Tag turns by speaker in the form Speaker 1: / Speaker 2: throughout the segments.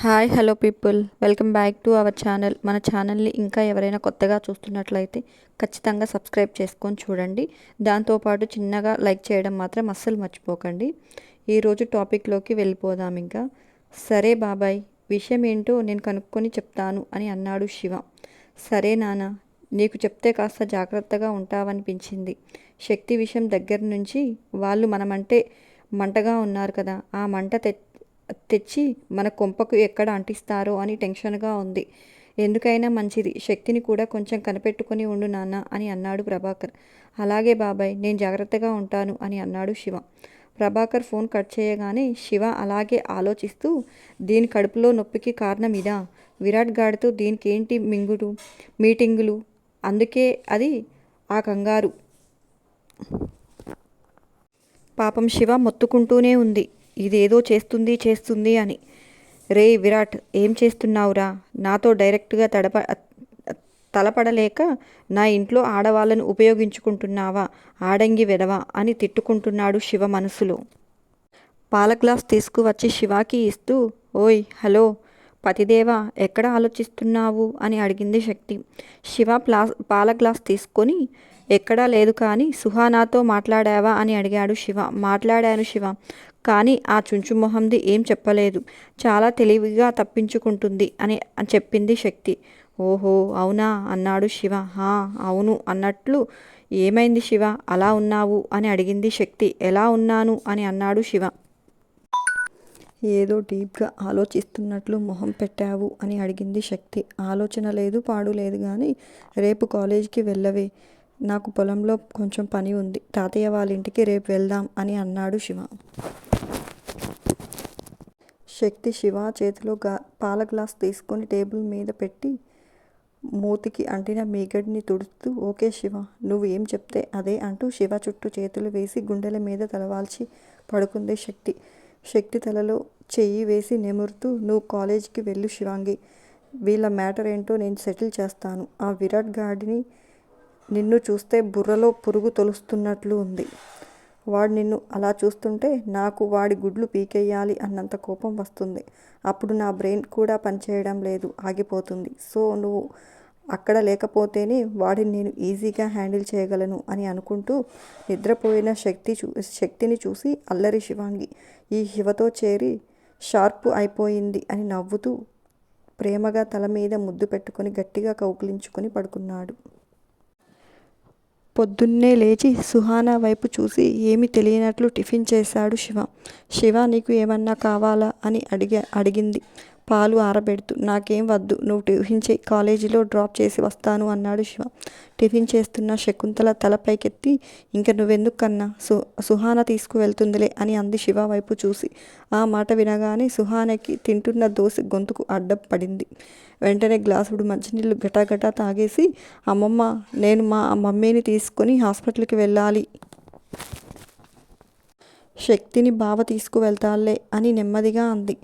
Speaker 1: Hi hello people, welcome back to our channel. మన ఛానల్ని ఇంకా ఎవరైనా కొత్తగా చూస్తున్నట్లయితే ఖచ్చితంగా సబ్స్క్రైబ్ చేసుకొని చూడండి. దాంతోపాటు చిన్నగా లైక్ చేయడం మాత్రం అస్సలు మర్చిపోకండి. ఈరోజు టాపిక్లోకి వెళ్ళిపోదాం. ఇంకా సరే బాబాయ్, విషయం ఏంటో నేను కనుక్కొని చెప్తాను అని అన్నాడు శివ. సరే నాన్న, నీకు చెప్తే కాస్త జాగ్రత్తగా ఉంటావనిపించింది. శక్తి విషయం దగ్గర నుంచి వాళ్ళు మనమంటే మంటగా ఉన్నారు కదా, ఆ మంట తెచ్చి మన కొంపకు ఎక్కడ అంటిస్తారో అని టెన్షన్గా ఉంది. ఎందుకైనా మంచిది, శక్తిని కూడా కొంచెం కనిపెట్టుకుని ఉండు నాన్న అని అన్నాడు ప్రభాకర్. అలాగే బాబాయ్, నేను జాగ్రత్తగా ఉంటాను అని అన్నాడు శివ. ప్రభాకర్ ఫోన్ కట్ చేయగానే శివ అలాగే ఆలోచిస్తూ, దీని కడుపులో నొప్పికి కారణం ఇదా? విరాట్ గాడితో దీనికి ఏంటి మీటింగులు? అందుకే అది ఆ కంగారు. పాపం శివ మొత్తుకుంటూనే ఉంది, ఇదేదో చేస్తుంది అని. రే విరాట్, ఏం చేస్తున్నావురా? నాతో డైరెక్ట్గా తలపడలేక నా ఇంట్లో ఆడవాళ్ళను ఉపయోగించుకుంటున్నావా? ఆడంగి వెదవా అని తిట్టుకుంటున్నాడు శివ మనసులో. పాల గ్లాస్ తీసుకువచ్చి శివాకి ఇస్తూ, ఓయ్ హలో పతిదేవా, ఎక్కడ ఆలోచిస్తున్నావు అని అడిగింది శక్తి. శివ పాల గ్లాస్ తీసుకొని, ఎక్కడా లేదు కానీ సుహానాతో మాట్లాడావా అని అడిగాడు శివ. మాట్లాడాను శివ, కానీ ఆ చుంచు మొహంది ఏం చెప్పలేదు. చాలా తెలివిగా తప్పించుకుంటుంది అని చెప్పింది శక్తి. ఓహో అవునా అన్నాడు శివ. హా అవును అన్నట్లు. ఏమైంది శివ, అలా ఉన్నావు అని అడిగింది శక్తి. ఎలా ఉన్నాను అని అన్నాడు శివ. ఏదో డీప్గా ఆలోచిస్తున్నట్లు మొహం పెట్టావు అని అడిగింది శక్తి. ఆలోచన లేదు పాడు లేదు కానీ రేపు కాలేజీకి వెళ్ళవే, నాకు పొలంలో కొంచెం పని ఉంది, తాతయ్య వాళ్ళ ఇంటికి రేపు వెళ్దాం అని అన్నాడు శివ. శక్తి శివ చేతిలో పాల గ్లాస్ తీసుకొని టేబుల్ మీద పెట్టి మూతికి అంటిన మీగడిని తుడుస్తూ, ఓకే శివ, నువ్వు ఏం చెప్తే అదే అంటూ శివ చుట్టూ చేతులు వేసి గుండెల మీద తలవాల్చి పడుకుంది శక్తి. శక్తి తలలో చెయ్యి వేసి నిమురుతూ, నువ్వు కాలేజీకి వెళ్ళు శివాంగి, వీళ్ళ మ్యాటర్ ఏంటో నేను సెటిల్ చేస్తాను. ఆ విరాట్ గాడిని నిన్ను చూస్తే బుర్రలో పురుగు తొలుస్తున్నట్లు ఉంది. వాడు నిన్ను అలా చూస్తుంటే నాకు వాడి గుడ్లు పీకేయాలి అన్నంత కోపం వస్తుంది. అప్పుడు నా బ్రెయిన్ కూడా పనిచేయడం లేదు, ఆగిపోతుంది. సో నువ్వు అక్కడ లేకపోతేనే వాడిని నేను ఈజీగా హ్యాండిల్ చేయగలను అని అనుకుంటూ నిద్రపోయిన శక్తిని చూసి, అల్లరి శివాంగి ఈ శివతో చేరి షార్పు అయిపోయింది అని నవ్వుతూ ప్రేమగా తల మీద ముద్దు పెట్టుకుని గట్టిగా కౌగిలించుకొని పడుకున్నాడు. పొద్దున్నే లేచి సుహానా వైపు చూసి ఏమీ తెలియనట్లు టిఫిన్ చేశాడు శివ. శివ, నీకు ఏమన్నా కావాలా అని అడిగింది పాలు ఆరబెడుతూ. నాకేం వద్దు, నువ్వు టిఫిన్ చేయి, కాలేజీలో డ్రాప్ చేసి వస్తాను అన్నాడు శివ. టిఫిన్ చేస్తున్న శకుంతల తల పైకెత్తి, ఇంక నువ్వెందుకు కన్నా, సుహాన తీసుకువెళ్తుందిలే అని అంది శివ వైపు చూసి. ఆ మాట వినగానే సుహానకి తింటున్న దోశ గొంతుకు అడ్డం పడింది. వెంటనే గ్లాసుడు మంచినీళ్ళు గటాగటా తాగేసి, అమ్మమ్మ, నేను మా మమ్మీని తీసుకొని హాస్పిటల్కి వెళ్ళాలి. శక్తిని బావ తీసుకువెళ్తాలే అని నెమ్మదిగా అంది.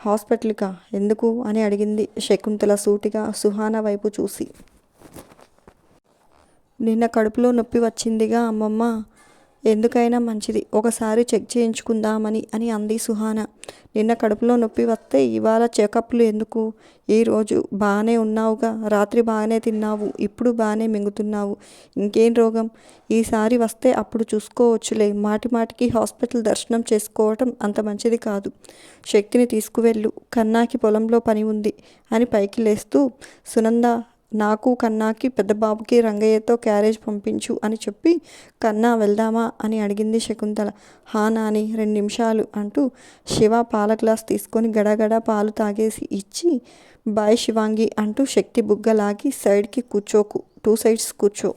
Speaker 1: హాస్పిటల్కా? ఎందుకు అని అడిగింది శకుంతల సూటిగా సుహాన వైపు చూసి. నిన్న కడుపులో నొప్పి వచ్చిందిగా అమ్మమ్మ, ఎందుకైనా మంచిది ఒకసారి చెక్ చేయించుకుందామని అని అంది సుహాన. నిన్న కడుపులో నొప్పి వస్తే ఇవాళ చెకప్లు ఎందుకు? ఈరోజు బాగానే ఉన్నావుగా, రాత్రి బాగానే తిన్నావు, ఇప్పుడు బాగానే మింగుతున్నావు, ఇంకేం రోగం? ఈసారి వస్తే అప్పుడు చూసుకోవచ్చులే. మాటిమాటికి హాస్పిటల్ దర్శనం చేసుకోవటం అంత మంచిది కాదు. శక్తిని తీసుకువెళ్ళు, కన్నాకి పొలంలో పని ఉంది అని పైకి లేస్తూ, సునంద, నాకు కన్నాకి పెద్దబాబుకి రంగయ్యతో క్యారేజ్ పంపించు అని చెప్పి, కన్నా వెళ్దామా అని అడిగింది శకుంతల. హా నాని, 2 నిమిషాలు అంటూ శివ పాల గ్లాస్ తీసుకొని గడగడ పాలు తాగేసి ఇచ్చి, బాయ్ శివాంగి అంటూ శక్తి బుగ్గలాగి, సైడ్కి కూర్చోకు, 2 సైడ్స్ కూర్చో.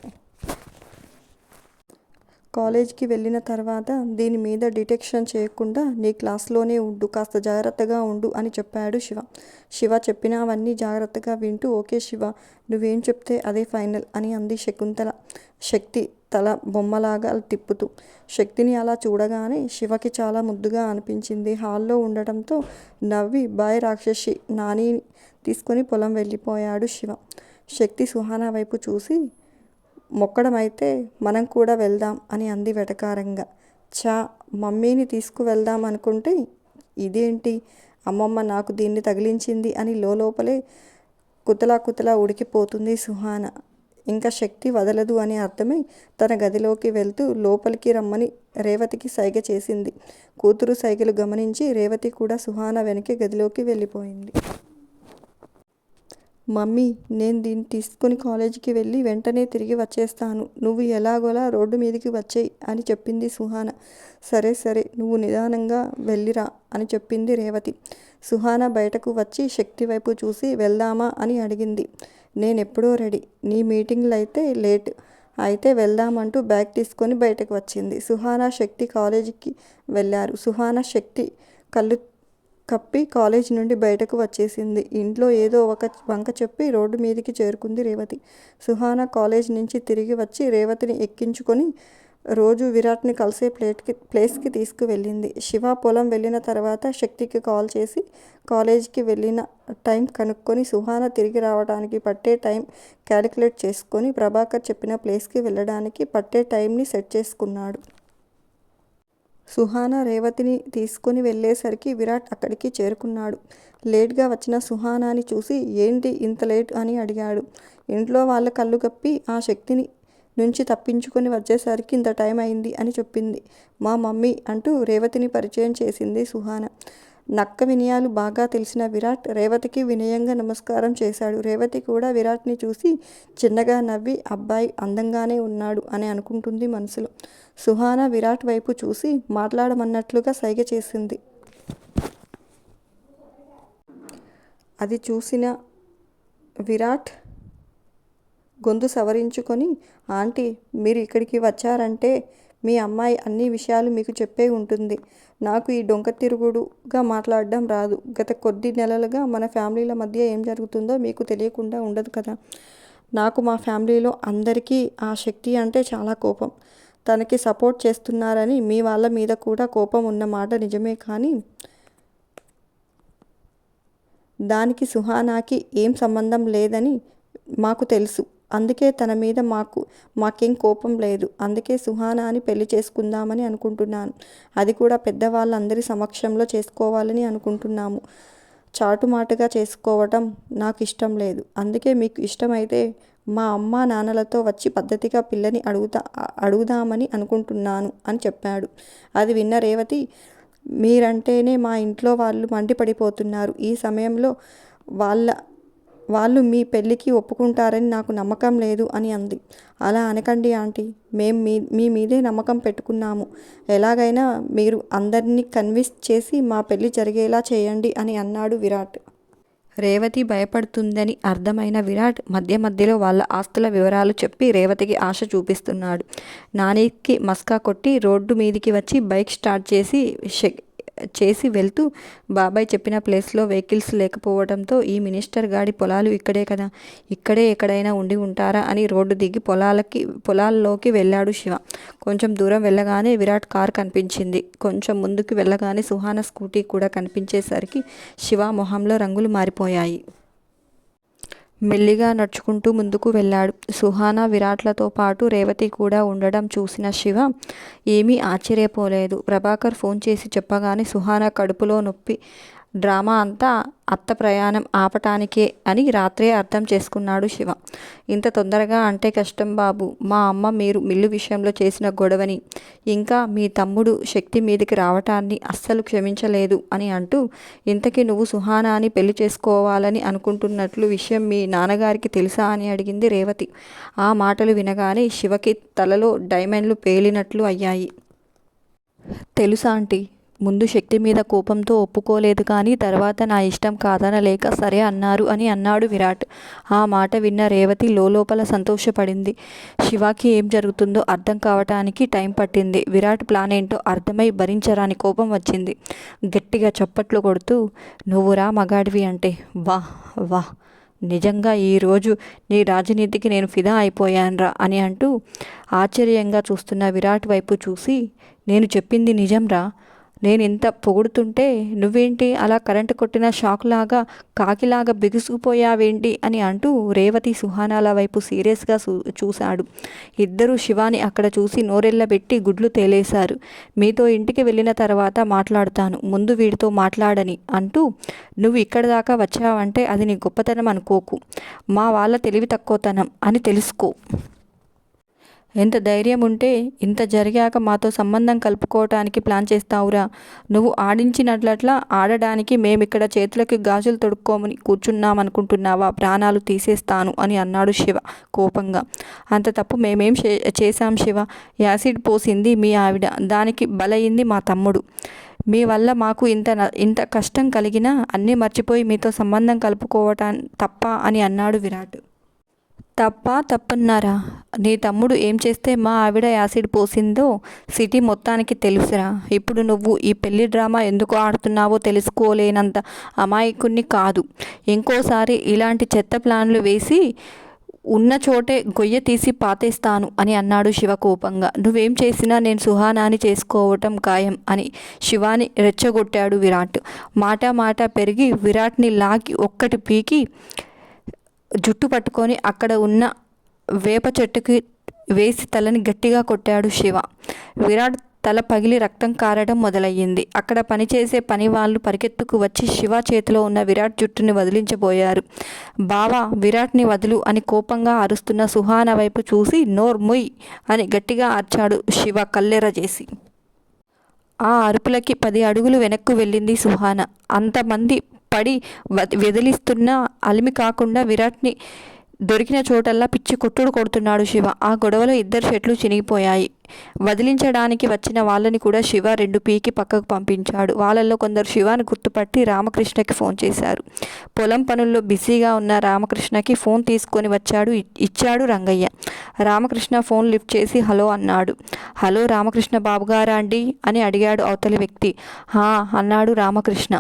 Speaker 1: కాలేజీకి వెళ్ళిన తర్వాత దీని మీద డిటెక్షన్ చేయకుండా నీ క్లాస్లోనే ఉండు, కాస్త జాగ్రత్తగా ఉండు అని చెప్పాడు శివ. శివ చెప్పినవన్నీ జాగ్రత్తగా వింటూ, ఓకే శివ, నువ్వేం చెప్తే అదే ఫైనల్ అని అంది శకుంతల శక్తి తల బొమ్మలాగా తిప్పుతూ. శక్తిని అలా చూడగానే శివకి చాలా ముద్దుగా అనిపించింది. హాల్లో ఉండటంతో నవ్వి, బాయ్ రాక్షసి, నాని తీసుకొని పొలం వెళ్ళిపోయాడు శివ. శక్తి సుహానా వైపు చూసి, మొక్కడమైతే మనం కూడా వెళ్దాం అని అంది వెటకారంగా. చా, మమ్మీని తీసుకువెళ్దాం అనుకుంటే ఇదేంటి అమ్మమ్మ నాకు దీన్ని తగిలించింది అని లోపలే కుతలా ఉడికిపోతుంది సుహాన. ఇంకా శక్తి వదలదు అని అర్థమై తన గదిలోకి వెళ్తూ లోపలికి రమ్మని రేవతికి సైగ చేసింది. కూతురు సైగలు గమనించి రేవతి కూడా సుహాన వెనకే గదిలోకి వెళ్ళిపోయింది. మమ్మీ, నేను దీన్ని తీసుకుని కాలేజీకి వెళ్ళి వెంటనే తిరిగి వచ్చేస్తాను. నువ్వు ఎలాగోలా రోడ్డు మీదకి వచ్చేయి అని చెప్పింది సుహాన. సరే నువ్వు నిదానంగా వెళ్ళిరా అని చెప్పింది రేవతి. సుహాన బయటకు వచ్చి శక్తి వైపు చూసి వెళ్దామా అని అడిగింది. నేనెప్పుడో రెడీ, నీ మీటింగ్లు అయితే లేట్, అయితే వెళ్దామంటూ బ్యాగ్ తీసుకొని బయటకు వచ్చింది. సుహాన శక్తి కాలేజీకి వెళ్ళారు. సుహాన శక్తి కళ్ళు కప్పి కాలేజీ నుండి బయటకు వచ్చేసింది. ఇంట్లో ఏదో ఒక వంక చెప్పి రోడ్డు మీదకి చేరుకుంది రేవతి. సుహాన కాలేజ్ నుంచి తిరిగి వచ్చి రేవతిని ఎక్కించుకొని రోజు విరాట్ని కలిసే ప్లేస్కి తీసుకువెళ్ళింది. శివ పొలం వెళ్ళిన తర్వాత శక్తికి కాల్ చేసి కాలేజీకి వెళ్ళిన టైం కనుక్కొని సుహాన తిరిగి రావడానికి పట్టే టైం క్యాలిక్యులేట్ చేసుకొని ప్రభాకర్ చెప్పిన ప్లేస్కి వెళ్ళడానికి పట్టే టైంని సెట్ చేసుకున్నాడు. సుహాన రేవతిని తీసుకుని వెళ్ళేసరికి విరాట్ అక్కడికి చేరుకున్నాడు. లేట్గా వచ్చిన సుహానాని చూసి ఏంటి ఇంత లేట్ అని అడిగాడు. ఇంట్లో వాళ్ళ కళ్ళు కప్పి ఆ శక్తిని నుంచి తప్పించుకొని వచ్చేసరికి ఇంత టైం అయింది అని చెప్పింది. మా మమ్మీ అంటూ రేవతిని పరిచయం చేసింది సుహాన. నక్క వినయాలు బాగా తెలిసిన విరాట్ రేవతికి వినయంగా నమస్కారం చేశాడు. రేవతి కూడా విరాట్ని చూసి చిన్నగా నవ్వి అబ్బాయి అందంగానే ఉన్నాడు అని అనుకుంటుంది మనసులో. సుహాన విరాట్ వైపు చూసి మాట్లాడమన్నట్లుగా సైగ చేసింది. అది చూసిన విరాట్ గొంతు సవరించుకొని, ఆంటీ, మీరు ఇక్కడికి వచ్చారంటే మీ అమ్మాయి అన్ని విషయాలు మీకు చెప్పే ఉంటుంది. నాకు ఈ డొంక తిరుగుడుగా మాట్లాడడం రాదు. గత కొద్ది నెలలుగా మన ఫ్యామిలీల మధ్య ఏం జరుగుతుందో మీకు తెలియకుండా ఉండదు కదా. నాకు మా ఫ్యామిలీలో అందరికీ ఆ శక్తి అంటే చాలా కోపం. తనకి సపోర్ట్ చేస్తున్నారని మీ వాళ్ళ మీద కూడా కోపం ఉన్నమాట నిజమే, కానీ దానికి సుహానాకి ఏం సంబంధం లేదని మాకు తెలుసు. అందుకే తన మీద మాకేం కోపం లేదు. అందుకే సుహానాని పెళ్లి చేసుకుందామని అనుకుంటున్నాను. అది కూడా పెద్దవాళ్ళందరి సమక్షంలో చేసుకోవాలని అనుకుంటున్నాము. చాటుమాటుగా చేసుకోవటం నాకు ఇష్టం లేదు. అందుకే మీకు ఇష్టమైతే మా అమ్మ నాన్నలతో వచ్చి పద్ధతిగా పిల్లని అడుగుదామని అనుకుంటున్నాను అని చెప్పాడు. అది విన్న రేవతి, మీరంటేనే మా ఇంట్లో వాళ్ళు మండిపడిపోతున్నారు. ఈ సమయంలో వాళ్ళు మీ పెళ్ళికి ఒప్పుకుంటారని నాకు నమ్మకం లేదు అని అంది. అలా అనకండి ఆంటీ, మేం మీ మీదే నమ్మకం పెట్టుకున్నాము. ఎలాగైనా మీరు అందరినీ కన్విన్స్ చేసి మా పెళ్ళి జరిగేలా చేయండి అని అన్నాడు విరాట్. రేవతి భయపడుతుందని అర్థమైన విరాట్ మధ్యలో వాళ్ళ ఆస్తుల వివరాలు చెప్పి రేవతికి ఆశ చూపిస్తున్నాడు. నానికి మస్కా కొట్టి రోడ్డు మీదికి వచ్చి బైక్ స్టార్ట్ చేసి వెళ్తూ, బాబాయ్ చెప్పిన ప్లేస్లో వెహికల్స్ లేకపోవడంతో ఈ మినిస్టర్ గాడి పొలాలు ఇక్కడే కదా, ఇక్కడే ఎక్కడైనా ఉండి ఉంటారా అని రోడ్డు దిగి పొలాల్లోకి వెళ్ళాడు శివ. కొంచెం దూరం వెళ్ళగానే విరాట్ కార్ కనిపించింది. కొంచెం ముందుకు వెళ్ళగానే సుహాన స్కూటీ కూడా కనిపించేసరికి శివ మొహంలో రంగులు మారిపోయాయి. మెల్లిగా నడుచుకుంటూ ముందుకు వెళ్ళాడు. సుహాన విరాట్లతో పాటు రేవతి కూడా ఉండడం చూసిన శివ ఏమీ ఆశ్చర్యపోలేదు. ప్రభాకర్ ఫోన్ చేసి చెప్పగానే సుహాన కడుపులో నొప్పి డ్రామా అంతా అత్త ప్రయాణం ఆపటానికే అని రాత్రే అర్థం చేసుకున్నాడు శివ. ఇంత తొందరగా అంటే కష్టం బాబు. మా అమ్మ మీరు మిల్లు విషయంలో చేసిన గొడవని, ఇంకా మీ తమ్ముడు శక్తి మీదకి రావటాన్ని అస్సలు క్షమించలేదు అని అంటూ, ఇంతకీ నువ్వు సుహానాని పెళ్లి చేసుకోవాలని అనుకుంటున్నట్లు విషయం మీ నాన్నగారికి తెలుసా అని అడిగింది రేవతి. ఆ మాటలు వినగానే శివకి తలలో డైమండ్లు పేలినట్లు అయ్యాయి. తెలుసా ఆంటీ, ముందు శక్తి మీద కోపంతో ఒప్పుకోలేదు, కానీ తర్వాత నా ఇష్టం కాదనలేక సరే అన్నారు అని అన్నాడు విరాట్. ఆ మాట విన్న రేవతి లోపల సంతోషపడింది. శివాకి ఏం జరుగుతుందో అర్థం కావటానికి టైం పట్టింది. విరాట్ ప్లాన్ ఏంటో అర్థమై భరించరాని కోపం వచ్చింది. గట్టిగా చప్పట్లు కొడుతూ, నువ్వురా మగాడివి అంటే, వా నిజంగా ఈరోజు నీ రాజనీతికి నేను ఫిదా అయిపోయాన్రా అని అంటూ ఆశ్చర్యంగా చూస్తున్న విరాట్ వైపు చూసి, నేను చెప్పింది నిజంరా, నేను ఇంత పొగుడుతుంటే నువ్వేంటి అలా కరెంటు కొట్టిన షాక్ లాగా కాకిలాగా బిగుసుకుపోయావేంటి అని అంటూ రేవతి సుహానాల వైపు సీరియస్గా చూశాడు. ఇద్దరూ శివాని అక్కడ చూసి నోరెళ్ళబెట్టి గుడ్లు తేలేశారు. మీతో ఇంటికి వెళ్ళిన తర్వాత మాట్లాడుతాను, ముందు వీడితో మాట్లాడని అంటూ నువ్వు ఇక్కడ దాకా వచ్చావంటే అది నీ గొప్పతనం అనుకోకు, మా వాళ్ళ తెలివి తక్కువతనం అని తెలుసుకో. ఎంత ధైర్యం ఉంటే ఇంత జరిగాక మాతో సంబంధం కలుపుకోవటానికి ప్లాన్ చేస్తావురా? నువ్వు ఆడించినట్లట్లా ఆడడానికి మేమిక్కడ చేతులకి గాజులు తొడుక్కోమని కూర్చున్నామనుకుంటున్నావా? ప్రాణాలు తీసేస్తాను అని అన్నాడు శివ కోపంగా. అంత తప్పు మేమేం చేశాం శివ? యాసిడ్ పోసింది మీ ఆవిడ, దానికి బలయింది మా తమ్ముడు. మీ వల్ల మాకు ఇంత కష్టం కలిగినా అన్నీ మర్చిపోయి మీతో సంబంధం కలుపుకోవటం తప్ప అని అన్నాడు విరాట్. తప్పన్నారా? నీ తమ్ముడు ఏం చేస్తే మా ఆవిడ యాసిడ్ పోసిందో సిటీ మొత్తానికి తెలుసురా. ఇప్పుడు నువ్వు ఈ పెళ్లి డ్రామా ఎందుకు ఆడుతున్నావో తెలుసుకోలేనంత అమాయకుణ్ణి కాదు. ఇంకోసారి ఇలాంటి చెత్త ప్లాన్లు వేసి ఉన్న చోటే గొయ్య తీసి పాతేస్తాను అని అన్నాడు శివ కోపంగా. నువ్వేం చేసినా నేను సుహానాని చేసుకోవటం ఖాయం అని శివాని రెచ్చగొట్టాడు విరాట్. మాట పెరిగి విరాట్ని లాగి ఒక్కటి పీకి జుట్టు పట్టుకొని అక్కడ ఉన్న వేప చెట్టుకి వేసి తలని గట్టిగా కొట్టాడు శివ. విరాట్ తల పగిలి రక్తం కారడం మొదలయ్యింది. అక్కడ పనిచేసే పని వాళ్ళు పరిగెత్తుకు వచ్చి శివ చేతిలో ఉన్న విరాట్ జుట్టుని వదిలించబోయారు. బావా, విరాట్ని వదులు అని కోపంగా అరుస్తున్న సుహాన వైపు చూసి నోర్ముయ్ అని గట్టిగా అరిచాడు శివ కల్లెర చేసి. ఆ అరుపులకి 10 అడుగులు వెనక్కు వెళ్ళింది సుహాన. అంతమంది పడి వెదిలిస్తున్న అలిమి కాకుండా విరాట్ని దొరికిన చోటల్లా పిచ్చి కొట్టుడు కొడుతున్నాడు శివ. ఆ గొడవలో 2 షర్ట్లు చినిగిపోయాయి. వదిలించడానికి వచ్చిన వాళ్ళని కూడా శివ 2 పీకి పక్కకు పంపించాడు. వాళ్ళల్లో కొందరు శివాని గుర్తుపట్టి రామకృష్ణకి ఫోన్ చేశారు. పొలం పనుల్లో బిజీగా ఉన్న రామకృష్ణకి ఫోన్ తీసుకొని ఇచ్చాడు రంగయ్య. రామకృష్ణ ఫోన్ లిఫ్ట్ చేసి హలో అన్నాడు. హలో రామకృష్ణ బాబుగారా అండి అని అడిగాడు అవతలి వ్యక్తి. హా అన్నాడు రామకృష్ణ.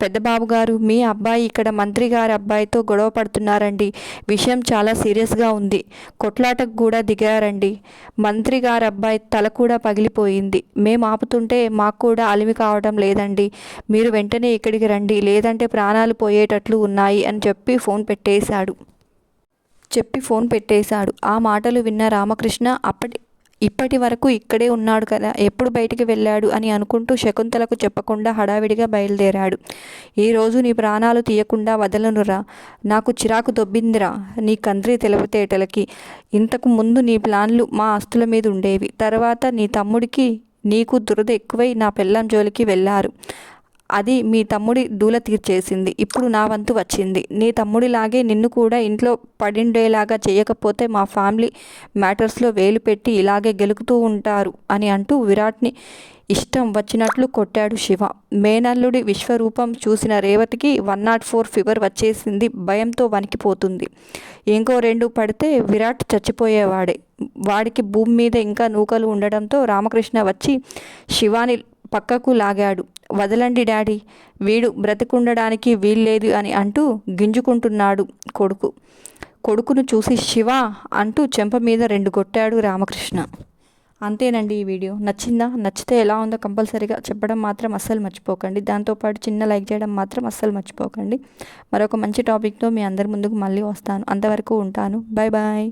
Speaker 1: పెద్ద బాబుగారు, మీ అబ్బాయి ఇక్కడ మంత్రి గారి అబ్బాయితో గొడవ పడుతున్నారండి. విషయం చాలా సీరియస్గా ఉంది. కొట్లాటకు కూడా దిగారండి. మంత్రి గారి అబ్బాయి తల కూడా పగిలిపోయింది. మేము ఆపుతుంటే మాకు కూడా అలిమి కావడం లేదండి. మీరు వెంటనే ఇక్కడికి రండి, లేదంటే ప్రాణాలు పోయేటట్లు ఉన్నాయి అని చెప్పి ఫోన్ పెట్టేశాడు. ఆ మాటలు విన్న రామకృష్ణ ఇప్పటి వరకు ఇక్కడే ఉన్నాడు కదా, ఎప్పుడు బయటికి వెళ్ళాడు అని అనుకుంటూ శకుంతలకు చెప్పకుండా హడావిడిగా బయలుదేరాడు. ఈరోజు నీ ప్రాణాలు తీయకుండా వదలనురా. నాకు చిరాకు దొబ్బిందిరా నీ కంద్రి తెలివితేటలకి. ఇంతకు ముందు నీ ప్లాన్లు మా ఆస్తుల మీద ఉండేవి. తర్వాత నీ తమ్ముడికి నీకు దురద ఎక్కువై నా పెళ్ళాం జోలికి వెళ్ళారు. అది మీ తమ్ముడి దూల తీర్చేసింది. ఇప్పుడు నా వంతు వచ్చింది. నీ తమ్ముడిలాగే నిన్ను కూడా ఇంట్లో పడిండేలాగా చేయకపోతే మా ఫ్యామిలీ మ్యాటర్స్లో వేలు పెట్టి ఇలాగే గెలుకుతూ ఉంటారు అని అంటూ విరాట్ని ఇష్టం వచ్చినట్లు కొట్టాడు శివ. మేనల్లుడి విశ్వరూపం చూసిన రేవతికి 104 ఫీవర్ వచ్చేసింది. భయంతో వణికిపోతుంది. ఇంకో 2 పడితే విరాట్ చచ్చిపోయేవాడే. వాడికి భూమి మీద ఇంకా నూకలు ఉండడంతో రామకృష్ణ వచ్చి శివాని పక్కకు లాగాడు. వదలండి డాడీ, వీడు బ్రతికుండడానికి వీల్లేదు అని అంటూ గింజుకుంటున్నాడు కొడుకును చూసి శివ అంటూ చెంప మీద 2 కొట్టాడు రామకృష్ణ. అంతేనండి ఈ వీడియో. నచ్చిందా? నచ్చితే ఎలా ఉందో కంపల్సరీగా చెప్పడం మాత్రం అస్సలు మర్చిపోకండి. దాంతోపాటు చిన్న లైక్ చేయడం మాత్రం అస్సలు మర్చిపోకండి. మరొక మంచి టాపిక్తో మీ అందరి ముందుకు మళ్ళీ వస్తాను. అంతవరకు ఉంటాను. Bye bye.